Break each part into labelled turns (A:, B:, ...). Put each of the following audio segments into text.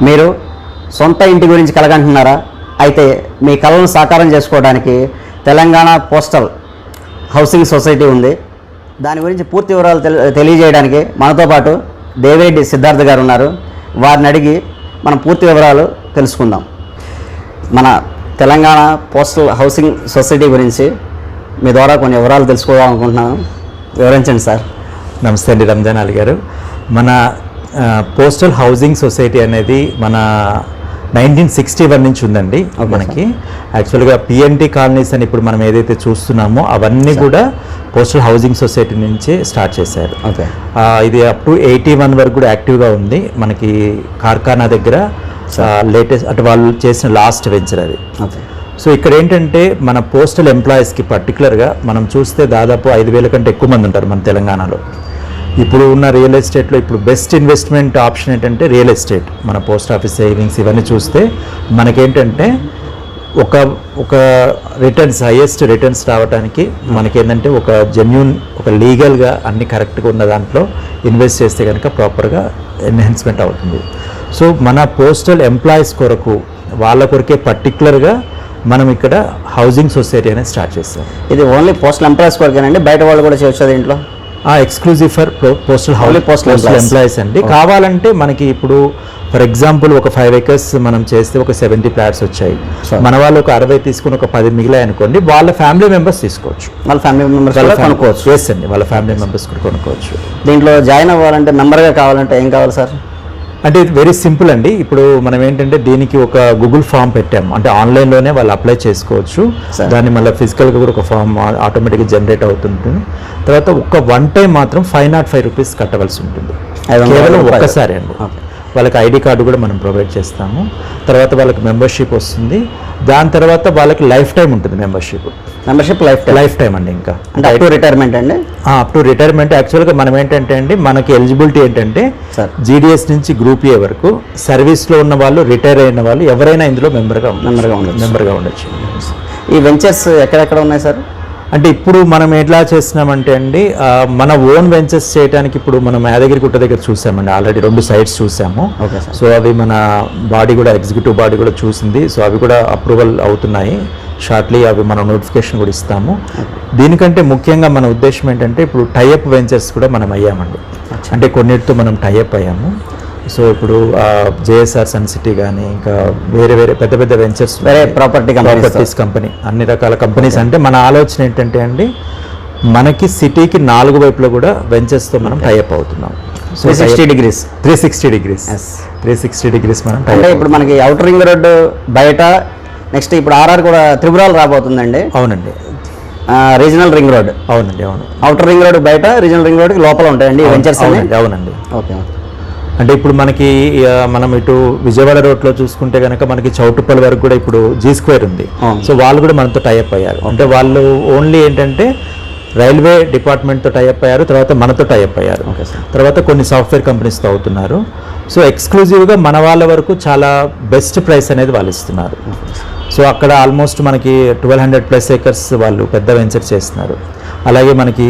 A: మీరు సొంత ఇంటి గురించి కలగంటున్నారా? అయితే మీ కలను సాకారం చేసుకోవడానికి తెలంగాణ పోస్టల్ హౌసింగ్ సొసైటీ ఉంది. దాని గురించి పూర్తి వివరాలు తెలియజేయడానికి మనతో పాటు దేవిరెడ్డి సిద్ధార్థ గారు ఉన్నారు. వారిని అడిగి మనం పూర్తి వివరాలు తెలుసుకుందాం. మన తెలంగాణ పోస్టల్ హౌసింగ్ సొసైటీ గురించి మీ ద్వారా కొన్ని వివరాలు తెలుసుకోవాలనుకుంటున్నాను. వివరించండి సార్.
B: నమస్తే అండి రంజాన్ అలీ గారు. మన పోస్టల్ హౌసింగ్ సొసైటీ అనేది మన 1961 నుంచి ఉందండి. మనకి యాక్చువల్గా పిఎన్టీ కాలనీస్ అని ఇప్పుడు మనం ఏదైతే చూస్తున్నామో అవన్నీ కూడా పోస్టల్ హౌసింగ్ సొసైటీ నుంచి స్టార్ట్ చేశారు. ఇది అప్ టు 81 వరకు కూడా యాక్టివ్గా ఉంది. మనకి కార్ఖానా దగ్గర లేటెస్ట్ అంటే వాళ్ళు చేసిన లాస్ట్ వెంచర్ అది. సో ఇక్కడ ఏంటంటే మన పోస్టల్ ఎంప్లాయీస్కి పర్టికులర్గా మనం చూస్తే దాదాపు 5,000 కంటే ఎక్కువ మంది ఉంటారు మన తెలంగాణలో. ఇప్పుడు ఉన్న రియల్ ఎస్టేట్లో ఇప్పుడు బెస్ట్ ఇన్వెస్ట్మెంట్ ఆప్షన్ ఏంటంటే రియల్ ఎస్టేట్. మన పోస్ట్ ఆఫీస్ సేవింగ్స్ ఇవన్నీ చూస్తే మనకేంటంటే ఒక రిటర్న్స్ హైయెస్ట్ రిటర్న్స్ రావడానికి మనకేంటంటే ఒక జెన్యూన్ ఒక లీగల్గా అన్ని కరెక్ట్గా ఉన్న దాంట్లో ఇన్వెస్ట్ చేస్తే కనుక ప్రాపర్గా ఎన్హాన్స్మెంట్ అవుతుంది. సో మన పోస్టల్ ఎంప్లాయీస్ కొరకు వాళ్ళ కొరకే పర్టికులర్గా మనం ఇక్కడ హౌసింగ్ సొసైటీ అనేది స్టార్ట్ చేస్తాం.
A: ఇది ఓన్లీ పోస్టల్ ఎంప్లాయీస్ కొరకేనండి? బయట వాళ్ళు కూడా చేయొచ్చు దీంట్లో?
B: ఎక్స్క్లూజివ్ ఫర్ పోస్టల్ ఎంప్లాయీస్ అండి. కావాలంటే మనకి ఇప్పుడు ఫర్ ఎగ్జాంపుల్ ఒక 5 acres మనం చేస్తే ఒక 70 ఫ్లాట్స్ వచ్చాయి. మన వాళ్ళు ఒక 60 తీసుకుని ఒక 10 మిగిలాయి అనుకోండి, వాళ్ళ ఫ్యామిలీ మెంబర్స్ తీసుకోవచ్చు.
A: వాళ్ళ ఫ్యామిలీ మెంబర్స్ కొనుక్కోవచ్చు.
B: ఎస్ అండి, వాళ్ళ ఫ్యామిలీ మెంబర్స్ కూడా కొనుక్కోవచ్చు.
A: దీంట్లో జాయిన్ అవ్వాలంటే మెంబర్గా కావాలంటే ఏం కావాలి సార్?
B: అంటే ఇది వెరీ సింపుల్ అండి. ఇప్పుడు మనం ఏంటంటే దీనికి ఒక గూగుల్ ఫామ్ పెట్టాము. అంటే ఆన్లైన్లోనే వాళ్ళు అప్లై చేసుకోవచ్చు. దాన్ని మళ్ళీ ఫిజికల్గా కూడా ఒక ఫామ్ ఆటోమేటిక్గా జనరేట్ అవుతుంటుంది. తర్వాత ఒక వన్ టైం మాత్రం 505 రూపీస్ కట్టవలసి ఉంటుంది. కేవలం ఒక్కసారి అండి. వాళ్ళకి ఐడి కార్డు కూడా మనం ప్రొవైడ్ చేస్తాము. తర్వాత వాళ్ళకి మెంబర్షిప్ వస్తుంది. దాని తర్వాత వాళ్ళకి లైఫ్ టైం ఉంటుంది మెంబర్షిప్ లైఫ్ టైం అండి. ఇంకా
A: అంటే అప్ టు రిటైర్మెంట్ అండి?
B: Up to retirement. యాక్చువల్గా మనం ఏంటంటే అండి మనకి ఎలిజిబిలిటీ ఏంటంటే జీడిఎస్ నుంచి గ్రూప్ ఏ వరకు సర్వీస్లో ఉన్న వాళ్ళు, రిటైర్ అయిన వాళ్ళు ఎవరైనా ఇందులో మెంబర్గా ఉండొచ్చు.
A: ఈ వెంచర్స్ ఎక్కడెక్కడ ఉన్నాయి సార్?
B: అంటే ఇప్పుడు మనం ఎట్లా చేస్తున్నామంటే అండి మన ఓన్ వెంచర్స్ చేయడానికి ఇప్పుడు మనం యాదగిరిగుట్ట దగ్గర చూసామండి. ఆల్రెడీ 2 sites చూసాము. సో అవి మన బాడీ కూడా ఎగ్జిక్యూటివ్ బాడీ కూడా చూసింది. సో అవి కూడా అప్రూవల్ అవుతున్నాయి. షార్ట్లీ అవి మనం నోటిఫికేషన్ కూడా ఇస్తాము. దీనికంటే ముఖ్యంగా మన ఉద్దేశం ఏంటంటే ఇప్పుడు టైఅప్ వెంచర్స్ కూడా మనం అయ్యామండి. అంటే కొన్నిటితో మనం టైఅప్ అయ్యాము. సో ఇప్పుడు జేఎస్ఆర్ సన్ సిటీ కానీ ఇంకా వేరే పెద్ద వెంచర్స్,
A: వేరే ప్రాపర్టీస్
B: కంపెనీ, అన్ని రకాల కంపెనీస్. అంటే మన ఆలోచన ఏంటంటే అండి మనకి సిటీకి 4 వైపులో కూడా వెంచర్స్తో మనం టైఅప్ అవుతున్నాం.
A: 360
B: degrees మనం.
A: అంటే ఇప్పుడు మనకి అవుటర్ రింగ్ రోడ్డు బయట, నెక్స్ట్ ఇప్పుడు ఆర్ఆర్ కూడా త్రిపురాలు రాబోతుందండి.
B: అవునండి.
A: Regional ring road.
B: అవునండి, అవును.
A: అవుటర్ రింగ్ రోడ్ బయట, రీజనల్ రింగ్ రోడ్కి లోపల ఉంటాయండి వెంచర్స్.
B: అవునండి.
A: ఓకే.
B: అంటే ఇప్పుడు మనకి మనం ఇటు విజయవాడ రోడ్లో చూసుకుంటే కనుక మనకి చౌటుప్పల్ వరకు కూడా ఇప్పుడు G2 ఉంది. సో వాళ్ళు కూడా మనతో టైఅప్ అయ్యారు. అంటే వాళ్ళు ఓన్లీ ఏంటంటే రైల్వే డిపార్ట్మెంట్తో టైఅప్ అయ్యారు, తర్వాత మనతో టైఅప్ అయ్యారు, తర్వాత కొన్ని సాఫ్ట్వేర్ కంపెనీస్తో అవుతున్నారు. సో ఎక్స్క్లూజివ్గా మన వాళ్ళ వరకు చాలా బెస్ట్ ప్రైస్ అనేది వాళ్ళు ఇస్తున్నారు. సో అక్కడ ఆల్మోస్ట్ మనకి 1200+ acres వాళ్ళు పెద్ద వెంచర్ చేస్తున్నారు. అలాగే మనకి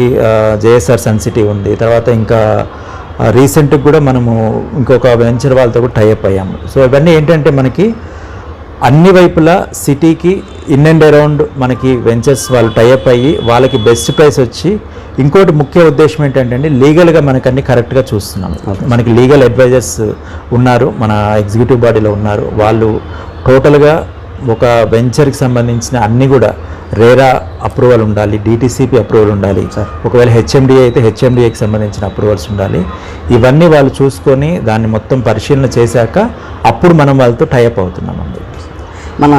B: జేఎస్ఆర్ సన్ సిటీ ఉంది. తర్వాత ఇంకా రీసెంట్గా కూడా మనము ఇంకొక వెంచర్ వాళ్ళతో కూడా టైఅప్ అయ్యాము. సో ఇవన్నీ ఏంటంటే మనకి అన్ని వైపులా సిటీకి ఇన్ అండ్ అరౌండ్ మనకి వెంచర్స్ వాళ్ళు టైఅప్ అయ్యి వాళ్ళకి బెస్ట్ ప్రైస్ వచ్చి, ఇంకోటి ముఖ్య ఉద్దేశం ఏంటంటే లీగల్గా మనకు అన్ని కరెక్ట్గా చూస్తున్నాము. మనకి లీగల్ అడ్వైజర్స్ ఉన్నారు, మన ఎగ్జిక్యూటివ్ బాడీలో ఉన్నారు. వాళ్ళు టోటల్గా ఒక వెంచర్కి సంబంధించిన అన్నీ కూడా రేరా అప్రూవల్ ఉండాలి, డిటిసిపి అప్రూవల్ ఉండాలి, ఒకవేళ హెచ్ఎండిఏ అయితే హెచ్ఎండిఏకి సంబంధించిన అప్రూవల్స్ ఉండాలి. ఇవన్నీ వాళ్ళు చూసుకొని దాన్ని మొత్తం పరిశీలన చేశాక అప్పుడు మనం వాళ్ళతో టైఅప్ అవుతున్నామండి.
A: మన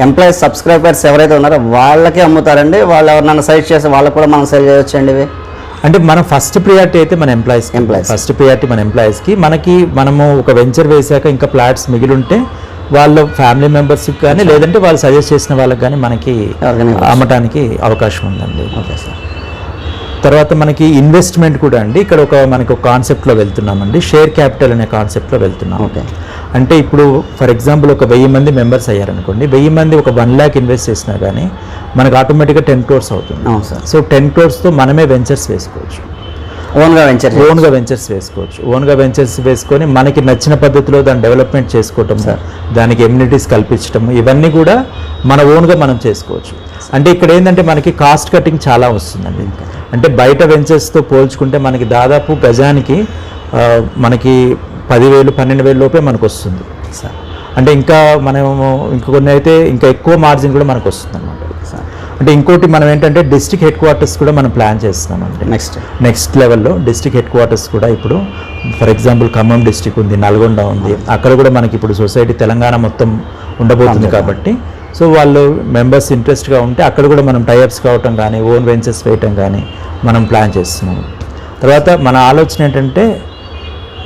A: ఎంప్లాయీస్ సబ్స్క్రైబర్స్ ఎవరైతే ఉన్నారో వాళ్ళకే అమ్ముతారండి? వాళ్ళు ఎవరినైనా సైట్ చేస్తే వాళ్ళకి కూడా మనం సేల్ చేయొచ్చండి ఇవి?
B: అంటే మన ఫస్ట్ ప్రియారిటీ అయితే మన ఫస్ట్ ప్రియారిటీ మన ఎంప్లాయీస్కి. మనము ఒక వెంచర్ వేసాక ఇంకా ఫ్లాట్స్ మిగిలి ఉంటే వాళ్ళ ఫ్యామిలీ మెంబర్స్కి కానీ లేదంటే వాళ్ళు సజెస్ట్ చేసిన వాళ్ళకి కానీ మనకి అమ్మటానికి అవకాశం ఉందండి.
A: Okay sir.
B: తర్వాత మనకి ఇన్వెస్ట్మెంట్ కూడా అండి ఇక్కడ మనకి ఒక కాన్సెప్ట్లో వెళ్తున్నామండి. షేర్ క్యాపిటల్ అనే కాన్సెప్ట్లో వెళ్తున్నాం.
A: ఓకే.
B: అంటే ఇప్పుడు ఫర్ ఎగ్జాంపుల్ ఒక 1000 మంది మెంబర్స్ అయ్యారనుకోండి, 1000 మంది ఒక 1 lakh ఇన్వెస్ట్ చేసినా కానీ మనకు ఆటోమేటిక్గా 10 crores అవుతుంది.
A: అవును సార్.
B: సో 10 crores మనమే వెంచర్స్ వేసుకోవచ్చు.
A: ఓన్గా
B: వెంచర్స్ వేసుకోవచ్చు. ఓన్గా వెంచర్స్ వేసుకొని మనకి నచ్చిన పద్ధతిలో దాన్ని డెవలప్మెంట్ చేసుకోవటం, దానికి ఎమ్యూనిటీస్ కల్పించడం, ఇవన్నీ కూడా మన ఓన్గా మనం చేసుకోవచ్చు. అంటే ఇక్కడ ఏంటంటే మనకి కాస్ట్ కటింగ్ చాలా వస్తుందండి. అంటే బయట వెంచర్స్తో పోల్చుకుంటే మనకి దాదాపు గజానికి మనకి 10,000 12,000 లోపే మనకు వస్తుంది. అంటే ఇంకా మనము ఇంకొన్ని అయితే ఇంకా ఎక్కువ మార్జిన్ కూడా మనకు వస్తుంది అనమాట. అంటే ఇంకోటి మనం ఏంటంటే డిస్ట్రిక్ట్ హెడ్ క్వార్టర్స్ కూడా మనం ప్లాన్ చేస్తున్నాం. అంటే నెక్స్ట్ లెవెల్లో డిస్ట్రిక్ట్ హెడ్ క్వార్టర్స్ కూడా ఇప్పుడు ఫర్ ఎగ్జాంపుల్ ఖమ్మం డిస్ట్రిక్ట్ ఉంది, నల్గొండ ఉంది, అక్కడ కూడా మనకి ఇప్పుడు సొసైటీ తెలంగాణ మొత్తం ఉండబోతుంది కాబట్టి సో వాళ్ళు మెంబర్స్ ఇంట్రెస్ట్గా ఉంటే అక్కడ కూడా మనం టైఅప్స్ కావటం కానీ ఓన్ వెంచర్స్ వేయటం కానీ మనం ప్లాన్ చేస్తున్నాము. తర్వాత మన ఆలోచన ఏంటంటే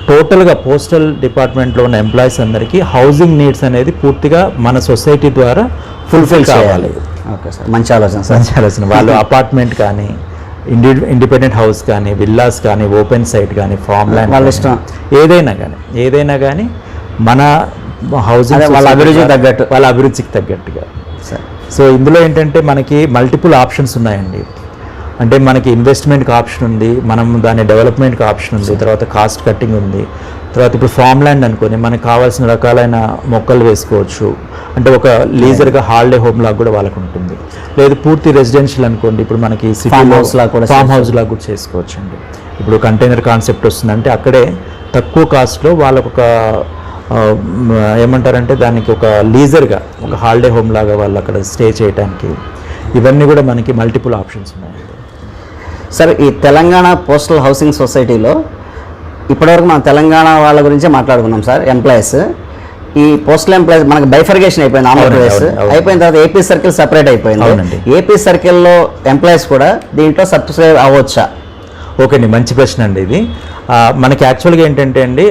B: టోటల్గా పోస్టల్ డిపార్ట్మెంట్లో ఉన్న ఎంప్లాయీస్ అందరికీ హౌసింగ్ నీడ్స్ అనేది పూర్తిగా మన సొసైటీ ద్వారా ఫుల్ఫిల్ కావాలి.
A: ఓకే సార్, మంచి ఆలోచన.
B: వాళ్ళు అపార్ట్మెంట్ కానీ ఇండిపెండెంట్ హౌస్ కానీ విల్లాస్ కానీ ఓపెన్ సైట్ కానీ ఫార్మ్ ల్యాండ్
A: వాళ్ళ ఇష్టం
B: ఏదైనా కానీ మన హౌసింగ్
A: వాళ్ళ
B: అభిరుచికి తగ్గట్టుగా. సో ఇందులో ఏంటంటే మనకి మల్టిపుల్ ఆప్షన్స్ ఉన్నాయండి. అంటే మనకి ఇన్వెస్ట్మెంట్కి ఆప్షన్ ఉంది, మనం దాని డెవలప్మెంట్కి ఆప్షన్ ఉంది, తర్వాత కాస్ట్ కట్టింగ్ ఉంది, తర్వాత ఇప్పుడు ఫార్మ్ ల్యాండ్ అనుకొని మనకు కావాల్సిన రకాలైన మొక్కలు వేసుకోవచ్చు. అంటే ఒక లీజర్గా హాలిడే హోమ్ లాగా కూడా వాళ్ళకు ఉంటుంది. లేదు పూర్తి రెసిడెన్షియల్ అనుకోండి, ఇప్పుడు మనకి
A: ఫామ్
B: హౌస్ లాగా కూడా చేసుకోవచ్చు అండి. ఇప్పుడు కంటైనర్ కాన్సెప్ట్ వస్తుందంటే అక్కడే తక్కువ కాస్ట్లో వాళ్ళకు ఒక ఏమంటారంటే దానికి ఒక లీజర్గా ఒక హాలిడే హోమ్ లాగా వాళ్ళు అక్కడ స్టే చేయడానికి, ఇవన్నీ కూడా మనకి మల్టిపుల్ ఆప్షన్స్ ఉన్నాయి.
A: సార్, ఈ తెలంగాణ పోస్టల్ హౌసింగ్ సొసైటీలో ఇప్పటివరకు మనం తెలంగాణ వాళ్ళ గురించే మాట్లాడుకున్నాం సార్. ఎంప్లాయీస్, ఈ పోస్టల్ ఎంప్లాయీస్ మనకి బైఫర్గేషన్ అయిపోయింది. ఆంధ్రప్రదేశ్ అయిపోయిన తర్వాత ఏపీ సర్కిల్ సపరేట్ అయిపోయింది. ఏపీ సర్కిల్లో ఎంప్లాయీస్ కూడా దీంట్లో సబ్స్క్రైబ్ అవ్వచ్చా?
B: ఓకే అండి, మంచి ప్రశ్న అండి ఇది. మనకి యాక్చువల్గా ఏంటంటే అండి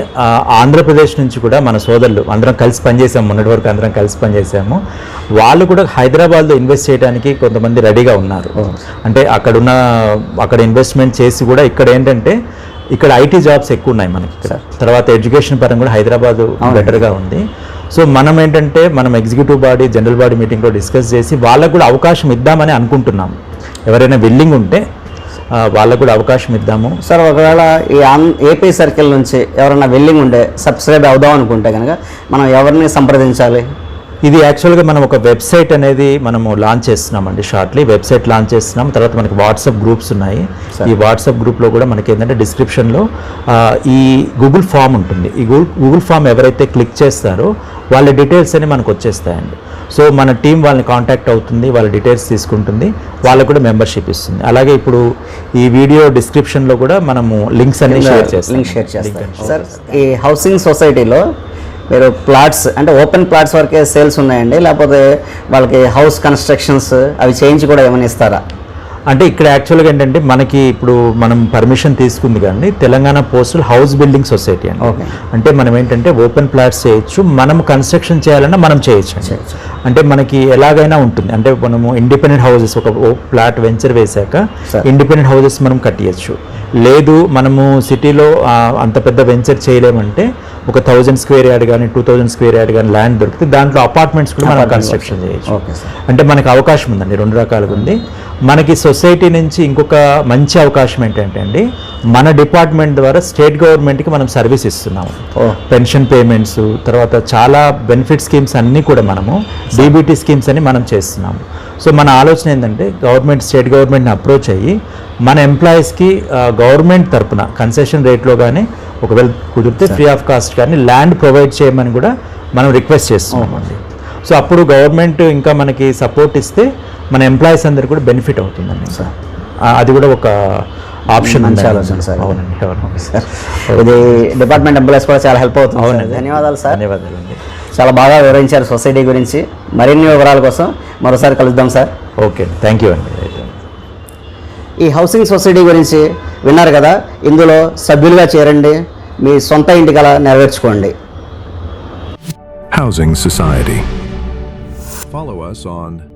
B: ఆంధ్రప్రదేశ్ నుంచి కూడా మన సోదరులు అందరం కలిసి పనిచేసాము, మొన్నటి వరకు అందరం కలిసి పనిచేసాము. వాళ్ళు కూడా హైదరాబాద్లో ఇన్వెస్ట్ చేయడానికి కొంతమంది రెడీగా ఉన్నారు. అంటే అక్కడ ఇన్వెస్ట్మెంట్ చేసి కూడా ఇక్కడ ఏంటంటే ఇక్కడ ఐటీ జాబ్స్ ఎక్కువ ఉన్నాయి మనకి ఇక్కడ. తర్వాత ఎడ్యుకేషన్ పరంగా కూడా హైదరాబాద్ బెటర్గా ఉంది. సో మనం ఏంటంటే మనం ఎగ్జిక్యూటివ్ బాడీ జనరల్ బాడీ మీటింగ్లో డిస్కస్ చేసి వాళ్ళకు కూడా అవకాశం ఇద్దామని అనుకుంటున్నాము. ఎవరైనా విల్లింగ్ ఉంటే వాళ్ళకు కూడా అవకాశం ఇద్దాము.
A: సార్, ఒకవేళ ఈ ఏపీ సర్కిల్ నుంచి ఎవరైనా విల్లింగ్ ఉంటే సబ్స్క్రైబ్ అవుదాం అనుకుంటే కనుక మనం ఎవరిని సంప్రదించాలి?
B: ఇది యాక్చువల్గా మనం ఒక వెబ్సైట్ అనేది మనము లాంచ్ చేస్తున్నామండి. షార్ట్లీ వెబ్సైట్ లాంచ్ చేస్తున్నాం. తర్వాత మనకి వాట్సాప్ గ్రూప్స్ ఉన్నాయి. ఈ వాట్సాప్ గ్రూప్లో కూడా మనకి ఏంటంటే డిస్క్రిప్షన్లో ఈ గూగుల్ ఫామ్ ఉంటుంది. ఈ గూగుల్ ఫామ్ ఎవరైతే క్లిక్ చేస్తారో వాళ్ళ డీటెయిల్స్ అని మనకు వచ్చేస్తాయండి. సో మన టీం వాళ్ళని కాంటాక్ట్ అవుతుంది, వాళ్ళ డీటెయిల్స్ తీసుకుంటుంది, వాళ్ళకు కూడా మెంబర్షిప్ ఇస్తుంది. అలాగే ఇప్పుడు ఈ వీడియో డిస్క్రిప్షన్లో కూడా మనము లింక్స్ అన్ని షేర్ చేస్తాం.
A: సార్, ఈ హౌసింగ్ సొసైటీలో మీరు ప్లాట్స్ అంటే ఓపెన్ ప్లాట్స్ వరకే సేల్స్ ఉన్నాయండి, లేకపోతే వాళ్ళకి హౌస్ కన్స్ట్రక్షన్స్ అవి చేయించి కూడా ఏమైనా ఇస్తారా?
B: అంటే ఇక్కడ యాక్చువల్గా ఏంటంటే మనకి ఇప్పుడు మనం పర్మిషన్ తీసుకుంది కానీ Telangana postal house building society అండి. అంటే మనం ఏంటంటే ఓపెన్ ప్లాట్స్ చేయొచ్చు, మనం కన్స్ట్రక్షన్ చేయాలన్నా మనం చేయొచ్చు. అంటే మనకి ఎలాగైనా ఉంటుంది. అంటే మనము ఇండిపెండెంట్ హౌసెస్ ఒక ప్లాట్ వెంచర్ వేశాక ఇండిపెండెంట్ హౌసెస్ మనం కట్టియచ్చు. లేదు మనము సిటీలో అంత పెద్ద వెంచర్ చేయలేమంటే ఒక 1000 స్క్వేర్ యార్డ్ కానీ 2000 స్క్వేర్ యార్డ్ కానీ ల్యాండ్ దొరికితే దాంట్లో అపార్ట్మెంట్స్ కూడా మనం కన్స్ట్రక్షన్ చేయొచ్చు. అంటే మనకి అవకాశం ఉందండి, 2 రకాలుగా ఉంది. మనకి సొసైటీ నుంచి ఇంకొక మంచి అవకాశం ఏంటంటే అండి మన డిపార్ట్మెంట్ ద్వారా స్టేట్ గవర్నమెంట్కి మనం సర్వీస్ ఇస్తున్నాము. పెన్షన్ పేమెంట్స్, తర్వాత చాలా బెనిఫిట్ స్కీమ్స్ అన్నీ కూడా మనము డీబీటీ స్కీమ్స్ అని మనం చేస్తున్నాము. సో మన ఆలోచన ఏంటంటే స్టేట్ గవర్నమెంట్ని అప్రోచ్ అయ్యి మన ఎంప్లాయీస్కి గవర్నమెంట్ తరపున కన్సెషన్ రేట్లో కానీ ఒకవేళ కుదిరితే ఫ్రీ ఆఫ్ కాస్ట్ కానీ ల్యాండ్ ప్రొవైడ్ చేయమని కూడా మనం రిక్వెస్ట్ చేస్తున్నామండి. సో అప్పుడు గవర్నమెంట్ ఇంకా మనకి సపోర్ట్ ఇస్తే మన ఎంప్లాయీస్ అందరు కూడా బెనిఫిట్ అవుతుందండి. అది కూడా ఒక ఆప్షన్.
A: మంచి ఆలోచన సార్. అవునండి, సార్. ఇది డిపార్ట్మెంట్ ఎంప్లాయీస్ కూడా చాలా హెల్ప్ అవుతుంది. అవునండి, ధన్యవాదాలు సార్.
B: ధన్యవాదాలండి.
A: చాలా బాగా వివరించారు సొసైటీ గురించి. మరిన్ని వివరాల కోసం మరోసారి కలుద్దాం సార్.
B: ఓకే, థ్యాంక్ యూ అండి.
A: ఈ హౌసింగ్ సొసైటీ గురించి విన్నారు కదా, ఇందులో సభ్యులుగా చేరండి, మీ సొంత ఇంటి కల నెరవేర్చుకోండి.
C: Housing Society. Follow us on